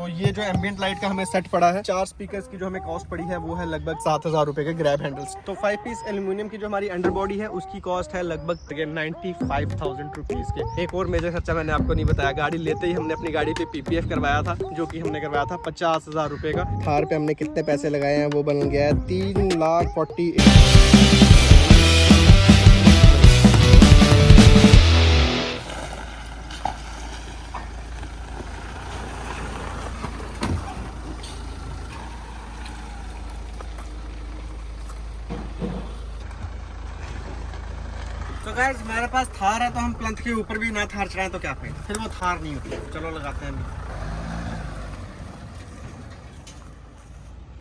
तो ये जो एम्बिएंट लाइट का हमें सेट पड़ा है, 4 स्पीकर्स की जो हमें कॉस्ट पड़ी है वो है लगभग 7,000 रुपए के ग्रैब हैंडल्स। तो 5 पीस एल्यूमिनियम की जो हमारी अंडर बॉडी है उसकी कॉस्ट है लगभग 95,000 रुपीज के। एक और मेजर खर्चा मैंने आपको नहीं बताया, गाड़ी लेते ही हमने अपनी गाड़ी पे PPF करवाया था, जो कि हमने करवाया था 50,000 रुपए का। थार पे हमने कितने पैसे लगाए हैं वो बन गया है 3,48,000। तो गाइस हमारे पास थार है तो हम प्लंथ के ऊपर भी ना थार चढ़ाएं तो क्या फायदा, फिर वो थार नहीं होती। चलो लगाते हैं अभी।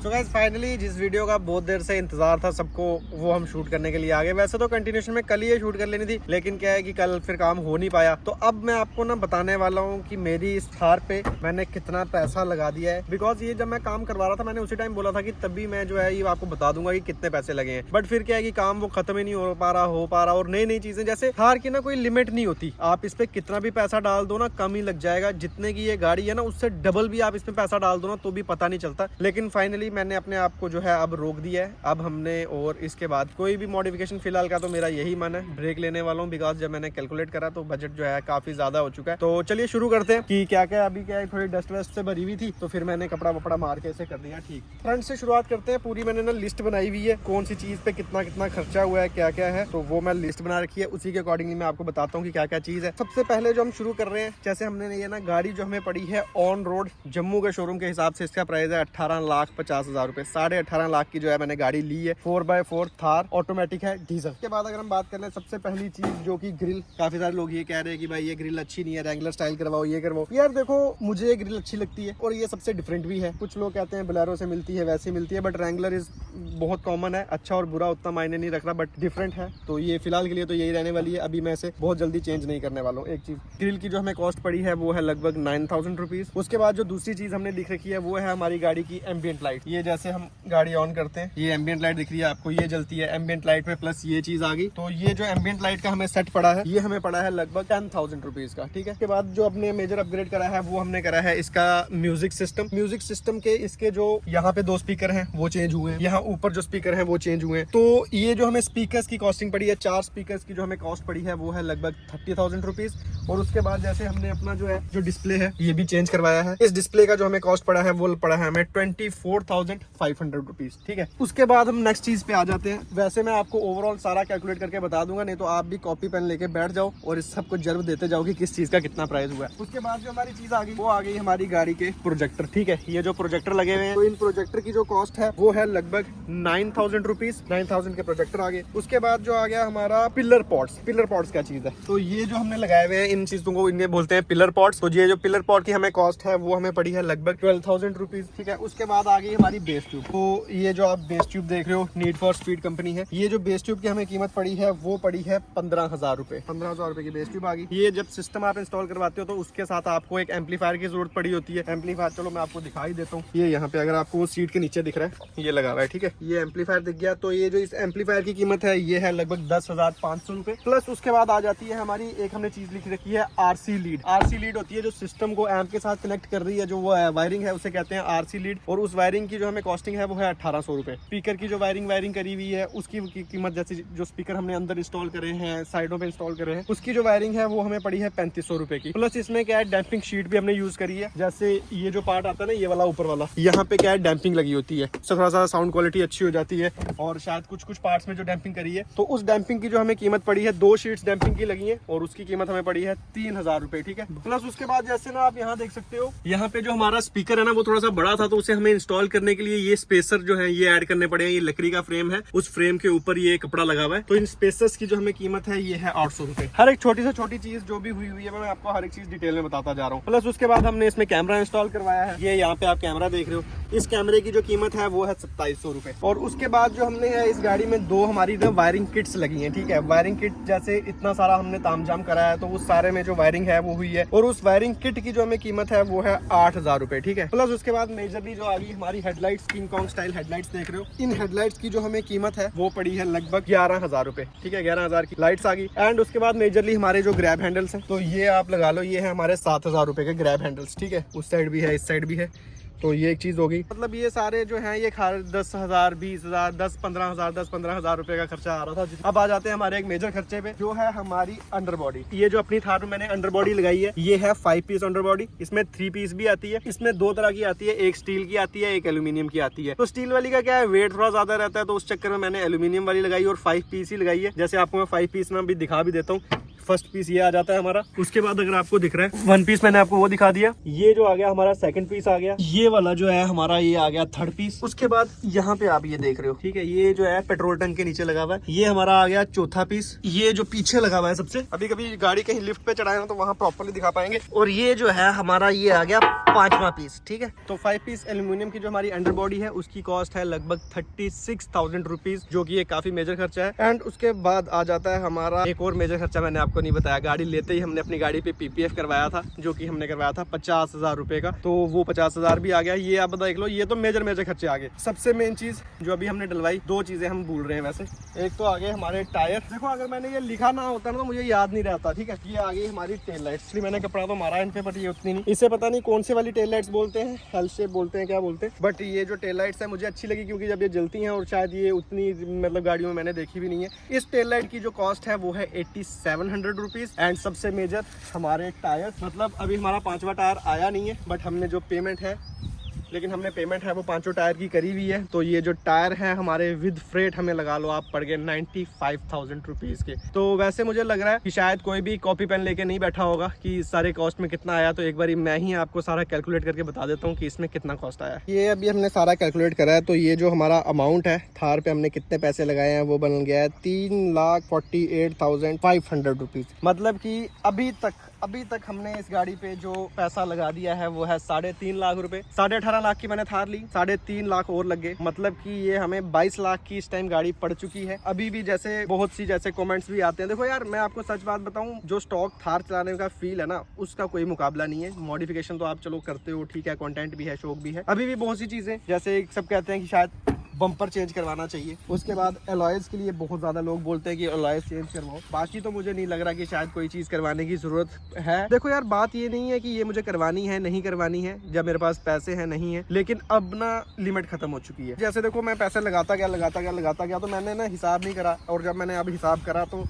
तो गाइस फाइनली जिस वीडियो का बहुत देर से इंतजार था सबको, वो हम शूट करने के लिए आ गए। वैसे तो कंटिन्यूशन में कल ही ये शूट कर लेनी थी, लेकिन क्या है कि कल फिर काम हो नहीं पाया। तो अब मैं आपको ना बताने वाला हूँ कि मेरी इस थार पे मैंने कितना पैसा लगा दिया है। बिकॉज ये जब मैं काम करवा रहा था मैंने उसी टाइम बोला था कि तभी मैं जो है ये आपको बता दूंगा कि कितने पैसे लगे हैं। बट फिर क्या है कि काम वो खत्म ही नहीं हो पा रहा और नई नई चीजें, जैसे थार की ना कोई लिमिट नहीं होती, आप इस पे कितना भी पैसा डाल दो ना कम ही लग जाएगा। जितने की ये गाड़ी है ना उससे डबल भी आप इसमें पैसा डाल दो ना तो भी पता नहीं चलता। लेकिन फाइनली मैंने अपने आप को जो है अब रोक दिया है। अब हमने और इसके बाद कोई भी मॉडिफिकेशन फिलहाल का तो मेरा यही मन है, ब्रेक लेने वाला हूँ। बिकॉज जब मैंने कैलकुलेट करा तो बजट जो है काफी ज्यादा हो चुका है। तो चलिए शुरू करते हैं कि क्या क्या अभी क्या है। थोड़ी डस्ट वेस्ट से भरी हुई थी तो फिर मैंने कपड़ा वपड़ा मार के इसे कर दिया ठीक। फ्रंट से शुरुआत करते हैं। पूरी मैंने ना लिस्ट बनाई हुई है, कौन सी चीज पे कितना कितना खर्चा हुआ है, क्या क्या है, तो वो मैं लिस्ट बना रखी है। उसी के अकॉर्डिंगली मैं आपको बताता हूँ कि क्या क्या चीज है। सबसे पहले जो हम शुरू कर रहे हैं, जैसे हमने ये ना गाड़ी जो हमें पड़ी है ऑन रोड जम्मू के शोरूम के हिसाब से, इसका प्राइस है 18,50,000 रुपए। 18.5 लाख की जो है मैंने गाड़ी ली है। 4x4 थार ऑटोमेटिक है, डीजल। के बाद अगर हम बात कर ले सबसे पहली चीज जो कि ग्रिल, काफी सारे लोग ये कह रहे हैं कि भाई ये ग्रिल अच्छी नहीं है, रेगुलर स्टाइल करवाओ, ये करवाओ। यार देखो मुझे ये ग्रिल अच्छी लगती है और ये सबसे डिफरेंट भी है। कुछ लोग कहते हैं बोलेरो से मिलती है, वैसे मिलती है, बट रेगुलर इज बहुत कॉमन है। अच्छा और बुरा उतना मायने नहीं रख रहा, बट डिफरेंट है। तो ये फिलहाल के लिए तो यही रहने वाली है। अभी मैं इसे बहुत जल्दी चेंज नहीं करने वाला हूँ। एक चीज ग्रिल की जो हमें कॉस्ट पड़ी है वो है लगभग 9,000 रुपीज। उसके बाद जो दूसरी चीज हमने लिख रखी है वो है हमारी गाड़ी की एम्बिएंट लाइट। ये जैसे हम गाड़ी ऑन करते हैं, ये एम्बिएंट लाइट दिख रही है आपको, ये जलती है एम्बिएंट लाइट पे, प्लस ये चीज आ गई। तो ये जो एम्बिएंट लाइट का हमें सेट पड़ा है, ये हमें पड़ा है लगभग 10,000 रुपीज का, ठीक है। उसके बाद जो अपने मेजर अपग्रेड करा है वो हमने करा है इसका म्यूजिक सिस्टम। म्यूजिक सिस्टम के इसके जो यहाँ पे 2 स्पीकर हैं वो चेंज हुए हैं, यहाँ ऊपर जो स्पीकर हैं वो चेंज हुए हैं। तो ये जो हमें स्पीकर्स की कॉस्टिंग पड़ी है, 4 स्पीकर्स की जो हमें कॉस्ट पड़ी है वो है लगभग 30,000 रुपीज। और उसके बाद जैसे हमने अपना जो है जो डिस्प्ले है ये भी चेंज करवाया है। इस डिस्प्ले का जो हमें कॉस्ट पड़ा है वो पड़ा है हमें 24,500 रुपीज, ठीक है। उसके बाद हम नेक्स्ट चीज पे आ जाते हैं। वैसे मैं आपको ओवरऑल सारा कैलकुलेट करके बता दूंगा, नहीं तो आप भी कॉपी पेन लेके बैठ जाओ और इस सबको जर्व देते जाओ कि किस चीज का कितना प्राइस हुआ है। उसके बाद जो हमारी चीज आ गई वो आ गई हमारी गाड़ी के प्रोजेक्टर, ठीक है। ये जो प्रोजेक्टर लगे हुए हैं तो इन प्रोजेक्टर की जो कॉस्ट है वो है लगभग 9,000 रुपीज। 9,000 के प्रोजेक्टर आ गए। उसके बाद जो आ गया हमारा पिलर पॉट्स। पिलर पॉट्स क्या चीज है, तो ये जो हमने लगाए हुए हैं इन चीजों को इन्हें बोलते हैं पिलर पॉट्स। तो ये जो पिलर पॉट की हमें कॉस्ट है वो हमें पड़ी है लगभग 12,000 रुपीज, ठीक है। उसके बाद आ गई हमारी बेस ट्यूब। तो ये जो आप बेस ट्यूब देख रहे हो नीड फॉर स्पीड कंपनी है। ये जो बेस ट्यूब की हमें कीमत पड़ी है वो पड़ी है 15,000 रुपए। 15,000 रुपए की बेस ट्यूब आ गई। ये जब सिस्टम आप इंस्टॉल करवाते हो तो उसके साथ आपको एक एम्पलीफायर की जरूरत पड़ी होती है। एम्पलीफायर चलो मैं आपको दिखाई देता हूँ। ये यहाँ पे अगर आपको वो सीट के नीचे दिख रहा है ये लगा हुआ है, ठीक है। ये एम्पलीफायर दिख गया। तो ये जो इस एम्पलीफायर की कीमत है ये है लगभग 10,500 रुपए। प्लस उसके बाद आ जाती है हमारी एक हमने चीज लिख रखी है RC लीड। RC लीड होती है जो सिस्टम को एम्प के साथ कनेक्ट कर रही है, जो वो वायरिंग है उसे कहते हैं RC लीड। और उस वायरिंग की जो हमें कॉस्टिंग है वो है 1,800 रुपए। स्पीकर की जो वायरिंग करी हुई है उसकी कीमत, जैसे जो स्पीकर हमने अंदर इंस्टॉल करे हैं, साइडों पे इंस्टॉल करे हैं, उसकी जो वायरिंग है वो हमें पड़ी है 3,500 रुपए की। प्लस इसमें क्या है डैम्पिंग शीट भी हमने यूज करी है। जैसे ये जो पार्ट आता है ना ये वाला ऊपर वाला, यहाँ पे क्या है डैम्पिंग लगी होती है, इससे थोड़ा सा साउंड क्वालिटी अच्छी हो जाती है। और शायद कुछ पार्ट्स में जो डैम्पिंग करी है, तो उस डैम्पिंग की जो हमें कीमत पड़ी है 2 शीट्स डैम्पिंग की लगी है और उसकी कीमत हमें पड़ी है 3,000 रुपए, ठीक है। प्लस उसके बाद जैसे ना आप यहाँ देख सकते हो, यहाँ पे जो हमारा स्पीकर है ना वो थोड़ा सा बड़ा था, तो उसे हमें इंस्टॉल करने के लिए ये स्पेसर जो है ये ऐड करने पड़े हैं। ये लकड़ी का फ्रेम है, उस फ्रेम के ऊपर ये कपड़ा लगा हुआ है। तो इन स्पेसर्स की जो हमें कीमत है ये है 800 रुपए। हर एक छोटी से छोटी चीज जो भी हुई है मैं आपको हर एक चीज डिटेल में बताता जा रहा हूँ। प्लस उसके बाद हमने इसमें कैमरा इंस्टॉल करवाया है। ये यहाँ पे आप कैमरा देख रहे हो, इस कैमरे की जो कीमत है वो है 2700 रुपए। और उसके बाद जो हमने है इस गाड़ी में दो हमारी ना वायरिंग किट्स लगी हैं, ठीक है। वायरिंग किट जैसे इतना सारा हमने तामझाम कराया तो उस सारे में जो वायरिंग है वो हुई है, और उस वायरिंग किट की जो हमें कीमत है वो है 8000 रुपए, ठीक है। प्लस उसके बाद मेजरली जो आ गई हमारी headlights, king Kong style headlights देख रहे हो, इन हेडलाइट्स की जो हमें कीमत है वो पड़ी है लगभग 11000 रुपए, ठीक है। 11000 की लाइट्स आ गई। एंड उसके बाद मेजरली हमारे जो ग्रैब हैंडल्स हैं, तो ये आप लगा लो, ये है हमारे 7000 रुपए के ग्रैब हैंडल्स, ठीक है। उस साइड भी है, इस साइड भी है, तो ये एक चीज होगी। मतलब ये सारे जो हैं ये 10,000, 20,000, 10-15,000, 10-15,000 रुपए का खर्चा आ रहा था। अब आ जाते हैं हमारे एक मेजर खर्चे पे, जो है हमारी अंडर बॉडी। ये जो अपनी थार में मैंने अंडर बॉडी लगाई है, ये है 5 पीस अंडर बॉडी। इसमें 3 पीस भी आती है। इसमें दो तरह की आती है, एक स्टील की आती है, एक एल्यूमिनियम की आती है। तो स्टील वाली का क्या है, वेट थोड़ा ज्यादा रहता है, तो उस चक्कर में मैंने एल्यूमिनियम वाली लगाई और 5 पीस ही लगाई है। जैसे आपको मैं 5 पीस में भी दिखा भी देता हूँ। फर्स्ट पीस ये आ जाता है हमारा। उसके बाद अगर आपको दिख रहा है 1 पीस, मैंने आपको वो दिखा दिया। ये जो आ गया हमारा सेकंड पीस आ गया। ये वाला जो है हमारा ये आ गया 3rd पीस। उसके बाद यहाँ पे आप ये देख रहे हो, ठीक है, ये जो है पेट्रोल टंक के नीचे लगा हुआ है, ये हमारा आ गया 4था पीस। ये जो पीछे लगा हुआ है सबसे, अभी कभी गाड़ी कहीं लिफ्ट पे चढ़ाए ना तो वहाँ प्रॉपर्ली दिखा पाएंगे। और ये जो है हमारा ये आ गया 5वां पीस, ठीक है। तो 5 पीस एल्यूमिनियम की जो हमारी अंडर बॉडी है उसकी कॉस्ट है लगभग 36,000 रुपीज, जो कि ये काफी मेजर खर्चा है। एंड उसके बाद आ जाता है हमारा एक और मेजर खर्चा, मैंने आपको नहीं बताया। गाड़ी लेते ही हमने अपनी गाड़ी पे पीपीएफ करवाया था, जो कि हमने करवाया था 50,000 रुपए का, तो वो 50,000 भी आ गया। ये आप देख लो, ये तो मेजर खर्चे आ गए। सबसे मेन चीज जो अभी हमने डलवाई, दो चीजें हम भूल रहे हैं वैसे। एक तो आ गए हमारे टायर। देखो अगर मैंने ये लिखा ना होता ना तो मुझे याद नहीं रहता, ठीक है। ये आ गई हमारी टेल लाइट्स। इसलिए मैंने कपड़ा तो मारा इन पे, बट ये उतनी नहीं, इसे पता नहीं कौन से वाली टेल लाइट्स बोलते हैं, हेल शेप बोलते हैं, क्या बोलते हैं। बट ये जो टेल लाइट्स है मुझे अच्छी लगी, क्योंकि जब ये जलती हैं, और शायद ये उतनी मतलब गाड़ियों में मैंने देखी भी नहीं है। इस टेल लाइट की जो कॉस्ट है वो है 8700 रुपीज। एंड सबसे मेजर हमारे टायर, मतलब अभी हमारा 5वां टायर आया नहीं है, बट हमने जो पेमेंट है, लेकिन हमने पेमेंट है वो 5 टायर की करी हुई है। तो ये जो टायर है हमारे विद फ्रेट हमें लगा लो आप पड़ गए 95,000 रुपीज के। तो वैसे मुझे लग रहा है कि शायद कोई भी कॉपी पेन लेके नहीं बैठा होगा कि सारे कॉस्ट में कितना आया। तो एक बार मैं ही आपको सारा कैलकुलेट करके बता देता हूँ कि इसमें कितना कॉस्ट आया। ये अभी हमने सारा कैलकुलेट करा है। तो ये जो हमारा अमाउंट है थार पे हमने कितने पैसे लगाए हैं वो बन गया है 3,48,500 रुपीज। मतलब कि अभी तक हमने इस गाड़ी पे जो पैसा लगा दिया है वो है 3.5 लाख रुपए। 18.5 लाख की मैंने थार ली, 3.5 लाख और लग गए। मतलब कि ये हमें 22 लाख की इस टाइम गाड़ी पड़ चुकी है। अभी भी जैसे बहुत सी जैसे कमेंट्स भी आते हैं, देखो यार मैं आपको सच बात बताऊं, जो स्टॉक थार चलाने का फील है ना उसका कोई मुकाबला नहीं है। मॉडिफिकेशन तो आप चलो करते हो, ठीक है, कंटेंट भी है, शौक भी है। अभी भी बहुत सी चीजें, जैसे सब कहते हैं कि शायद बम्पर चेंज करवाना चाहिए। उसके बाद अलॉयज के लिए बहुत ज़्यादा लोग बोलते हैं कि अलॉयज चेंज करवाओ। बाकी तो मुझे नहीं लग रहा कि शायद कोई चीज़ करवाने की ज़रूरत है। देखो यार बात ये नहीं है कि ये मुझे करवानी है नहीं करवानी है, जब मेरे पास पैसे हैं नहीं है, लेकिन अब ना लिमिट खत्म हो चुकी है। जैसे देखो मैं पैसे लगाता गया तो मैंने ना हिसाब नहीं करा, और जब मैंने अब हिसाब करा तो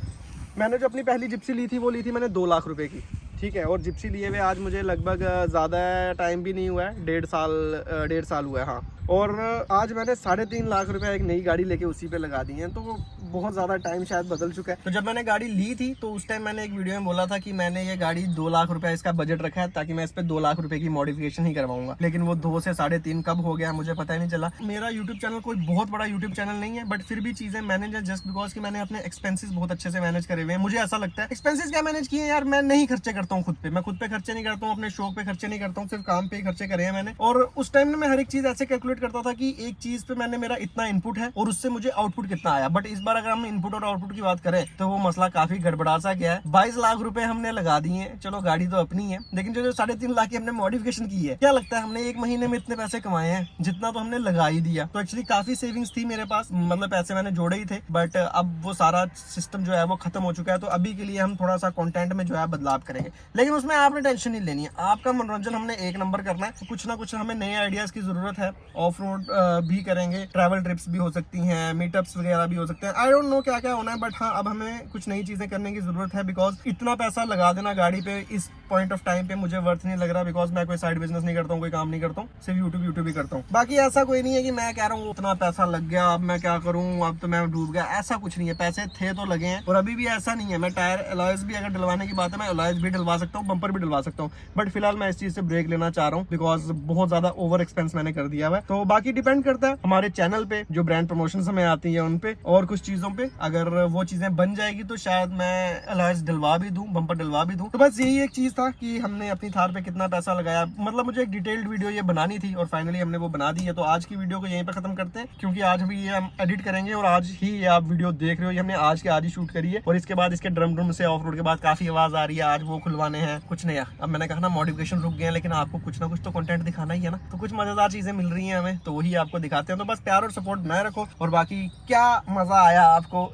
मैंने जो अपनी पहली जिप्सी ली थी वो ली थी मैंने 2 लाख रुपए की, ठीक है। और जिप्सी लिए हुए आज मुझे लगभग ज़्यादा टाइम भी नहीं हुआ है, 1.5 साल हुआ है, हाँ। और आज मैंने 3.5 लाख रुपए एक नई गाड़ी लेके उसी पे लगा दी है। तो बहुत ज़्यादा टाइम शायद बदल चुका है। तो जब मैंने गाड़ी ली थी तो उस टाइम मैंने एक वीडियो में बोला था कि मैंने ये गाड़ी 2 लाख रुपए इसका बजट रखा है, ताकि मैं इस पे 2 लाख रुपए की मॉडिफिकेशन ही करवाऊंगा। लेकिन वो 2 से 3.5 कब हो गया मुझे पता ही नहीं चला। मेरा यूट्यूब चैनल कोई बहुत बड़ा यूट्यूब चैनल नहीं है, बट फिर भी चीजें मैनेज है, जस्ट बिकॉज कि मैंने अपने एक्सपेंसेस बहुत अच्छे से मैनेज करे हुए हैं। मुझे ऐसा लगता है एक्सपेंसेस क्या मैनेज किए यार, मैं नहीं खर्चे करता हूँ खुद पे, मैं खुद पे खर्चे नहीं करता हूँ, अपने शौक पे खर्चे नहीं करता हूँ, सिर्फ काम पे ही खर्चे करे हैं मैंने। और उस टाइम में मैं हर एक चीज ऐसे कैलकुलेट करता था कि एक चीज पे मैंने मेरा इतना इनपुट है और उससे मुझे आउटपुट कितना आया। बट इस बार अगर हम इनपुट और आउटपुट की बात करें तो वो मसला काफी गड़बड़ा सा गया है। 22 लाख रुपए हमने लगा दिए, चलो गाड़ी तो अपनी है, लेकिन जो 3.5 लाख की हमने मॉडिफिकेशन की है, क्या लगता है हमने एक महीने में इतने पैसे कमाए हैं जितना तो हमने लगा ही दिया। तो एक्चुअली काफी सेविंग्स थी मेरे पास, मतलब पैसे मैंने जोड़े ही थे, बट अब वो सारा सिस्टम जो है वो खत्म हो चुका है। तो अभी के लिए हम थोड़ा सा कंटेंट में जो है बदलाव करेंगे, लेकिन उसमें आपने टेंशन नहीं लेनी है। आपका मनोरंजन हमने एक नंबर करना है। कुछ ना कुछ हमें नए आइडियाज की जरूरत है। ऑफ रोड भी करेंगे, ट्रैवल ट्रिप्स भी हो सकती हैं, मीटअप्स वगैरह भी हो सकते हैं। आई डोंट नो क्या क्या होना है, बट हाँ अब हमें कुछ नई चीजें करने की जरूरत है। बिकॉज इतना पैसा लगा देना गाड़ी पे इस पॉइंट ऑफ टाइम पे मुझे वर्थ नहीं लग रहा। बिकॉज मैं कोई साइड बिजनेस नहीं करता हूँ, कोई काम नहीं करता हूँ, सिर्फ यूट्यूब ही करता हूँ। बाकी ऐसा कोई नहीं है कि मैं कह रहा हूँ उतना पैसा लग गया अब मैं क्या करूँ, अब तो मैं डूब गया, ऐसा कुछ नहीं है। पैसे थे तो लगे हैं, और अभी भी ऐसा नहीं है। मैं टायर अलॉयज भी अगर डलवाने की बात है, मैं अलॉयज भी डलवा सकता हूँ, बम्पर भी डलवा सकता हूँ, बट फिलहाल मैं इस चीज से ब्रेक लेना चाह रहा हूँ, बिकॉज बहुत ज्यादा ओवर एक्सपेंस मैंने कर दिया है। तो बाकी डिपेंड करता है हमारे चैनल पे, जो ब्रांड प्रमोशन हमें आती है उन पे, और कुछ चीजों पे। अगर वो चीजें बन जाएगी तो शायद मैं अलॉयज डलवा भी दूं, बम्पर डलवा भी दूं। तो बस यही एक चीज था था कि हमने अपनी थार पे कितना पैसा लगाया, मतलब मुझे एक डिटेल्ड वीडियो ये बनानी थी और फाइनली हमने वो बना दी है। तो आज की वीडियो को यहीं पे खत्म करते हैं, क्योंकि आज भी ये हम एडिट करेंगे और आज ही ये आप वीडियो देख रहे हो, ये हमने आज के आज ही शूट करी है। और इसके बाद इसके ड्रम से ऑफ रोड के बाद काफी आवाज आ रही है, आज वो खुलवाने हैं कुछ नया। अब मैंने कहा ना मॉडिफिकेशन रुक गए हैं, लेकिन आपको कुछ ना कुछ तो कंटेंट दिखाना ही है ना, तो कुछ मजेदार चीजें मिल रही हैं हमें, तो वही आपको दिखाते हैं। तो बस प्यार और सपोर्ट बनाए रखो। और बाकी क्या मजा आया आपको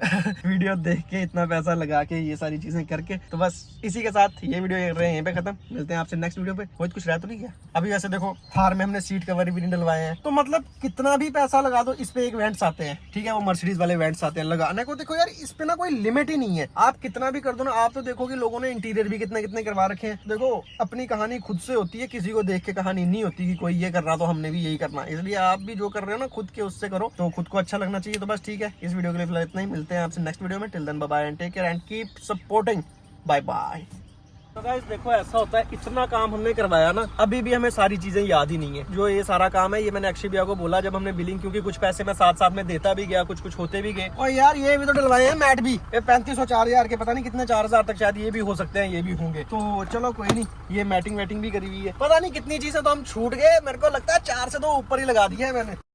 वीडियो देख के, इतना पैसा लगा के, ये सारी चीजें करके, तो बस इसी के साथ ये वीडियो यहीं पे खत्म। मिलते हैं आपसे नेक्स्ट वीडियो पे। कोई कुछ रह तो नहीं गया अभी? वैसे देखो थार में हमने सीट कवर भी नहीं डलवाए हैं, तो मतलब कितना भी पैसा लगा दो, इस पे एक वेंट्स आते हैं, ठीक है, वो मर्सिडीज वाले वेंट्स आते हैं लगाने को। देखो यार, इस पे ना कोई लिमिट ही नहीं है, आप कितना भी कर दो ना। आप तो देखो कि लोगों ने इंटीरियर भी कितने कितने करवा रखे हैं। देखो अपनी कहानी खुद से होती है, किसी को देख के कहानी नहीं होती कि कोई ये कर रहा तो हमने भी यही करना। इसलिए आप भी जो कर रहे हो ना खुद के उससे करो, तो खुद को अच्छा लगना चाहिए। तो बस ठीक है, इस वीडियो के लिए फिलहाल इतना ही। मिलते हैं आपसे नेक्स्ट वीडियो में। Till then bye bye and take care and keep supporting. Bye bye. तो गाइस देखो ऐसा होता है, इतना काम हमने करवाया ना, अभी भी हमें सारी चीजें याद ही नहीं है। जो ये सारा काम है, ये मैंने अक्षय भैया को बोला जब हमने बिलिंग, क्योंकि कुछ पैसे मैं साथ साथ में देता भी गया, कुछ कुछ होते भी गए। और यार ये भी तो डलवाए हैं मैट भी, 3500 4000 के, पता नहीं कितने 4000 तक शायद ये भी हो सकते हैं, ये भी होंगे। तो चलो कोई नहीं, ये मैटिंग वेटिंग भी करी हुई है। पता नहीं कितनी चीजें तो हम छूट गए, मेरे को लगता है 4 से तो ऊपर ही लगा दिया है मैंने।